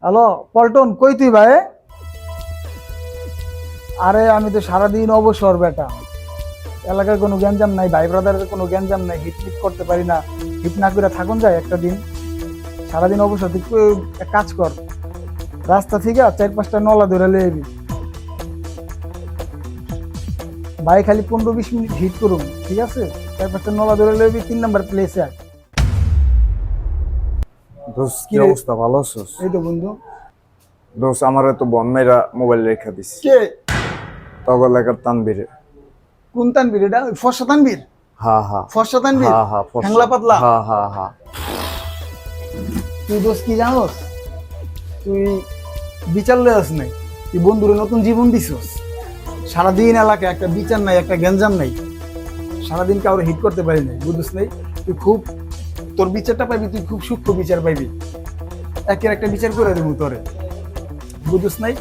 Hello Paltan, কই তুই ভাই? আরে আমি তো সারাদিন অবসর বেটা। এলাকার কোনো গ্যাঞ্জাম নাই, ভাই ব্রাদারের কোনো গ্যাঞ্জাম নাই, হিট ফিট করতে পারি না। হিট না করে থাকুন যায় একটা দিন। সারাদিন অবসর, তুই এক কাজ কর, রাস্তা থেকে 4-5টা নলা ধরে লয়ে আবি। ভাই খালি 15-20 মিনিট হিট করুন, ঠিক আছে? 4-5টা নলা ধরে লয়ে আবি, 3 নাম্বার প্লেসে আয়। দোস্ত কি কি রে? অবস্থা, ভালো আছিস? এই তো বন্ধু। দোস্ত আমার তো বন্যাইরা মোবাইল রেখা দিস কে? তগর লেখার তানবিরে। কোন তানবীর এটা? ওই ফর্সা তানবীর? হা হা ফর্সা তানবীর? হা হা ফর্সা। হ্যাংলা পাতলা? হা হা হা তুই দোষ কি জানোস? তুই বিচার লয়াস নাই, তুই বন্ধুরে নতুন জীবন দিছস। সারাদিন এলাকায় একটা বিচার নাই, একটা গ্যাঞ্জাম নাই, সারাদিন কাউরে হিট করতে পারি নাই, বুঝছিস নাই? তুই খুব, তোর বিচারটা পাইবি, তুই খুব সূক্ষ্ম বিচার পাইবি। একের একটা বিচার করে দেবো তোরে, বুঝছিস নাই?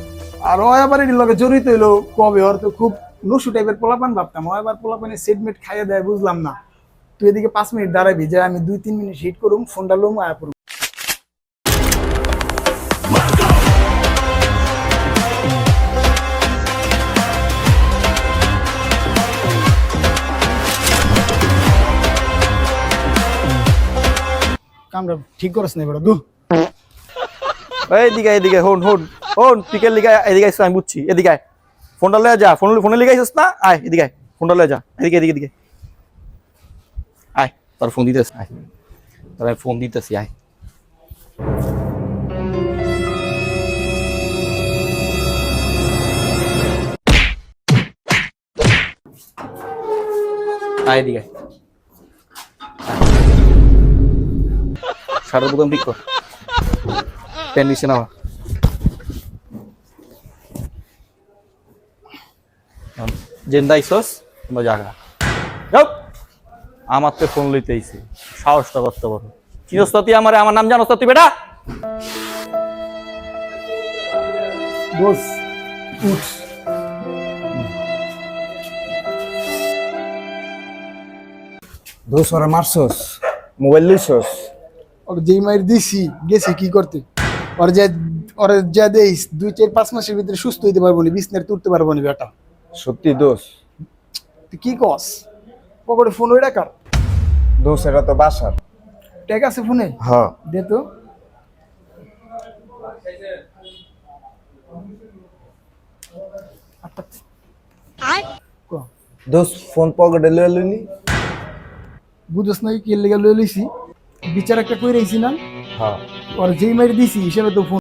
আর ও আবার এটির লগে জড়িত হইলো কবে? ওর তো খুব নসু টাইপের পোলাপান ভাবতাম, ও আবার পোলাপানের সেটমেট খাইয়ে দেয়, বুঝলাম না। তুই এদিকে 5 মিনিট দাঁড়াবি, যে আমি 2-3 মিনিট হিট করুম, ফোনটা লুম, আয়া পড়ুম। কামটা ঠিক করছ না বেটা, দু। এইদিকে এদিকে হন হন হন পিকের লিগায় এদিকে আইস, আমি বুঝছি। এদিকে আয়, ফোনটা লয়ে যা, ফোনে লিগাই আইসস না? আয় এদিকে আয়, ফোনটা লয়ে যা, এদিকে এদিকে এদিকে আয়। তোর ফোন দিতেছি, আয় তোর আমি ফোন দিতেছি, আয়। আয় এদিকে আয়। শার্টের বোতাম ঠিক কর, প্যান্ট নিচে নামা। জেন্দা আইসস তোমরা জায়গা যাও। আমার তো ফোন লইতে আইছি, সাহসটা করতে পারো। চিনস তুই আমার নাম জানোস তুই বেটা? দোষ উঠ। দোস্ত ওরা মারছস, মোবাইল লইছস? ওর যেই মাইর দিছি, গেছি কি করতে? ওর যে, ওর যা দেইস 2-4-5 মাসের ভিতরে সুস্থ হইতে পারবো না, বিছনার তুলতে পারবো না বেটা। সত্যি দোস্ত? তুই কি কস? পকেটে ফোন ওই রাখার? দোস্ত এটা তো বাসার। ট্যাগ আছে ফোনে? হ্যাঁ। দে তো। ক। দোস্ত ফোন পকেটে লয়ে লইলি? বুঝছ না কি লেগে লয়ে লইছি? বিচার একটা কই রইছি না? হ্যাঁ। ওর যেই মাইর দিছি হিসেবে তো ফোন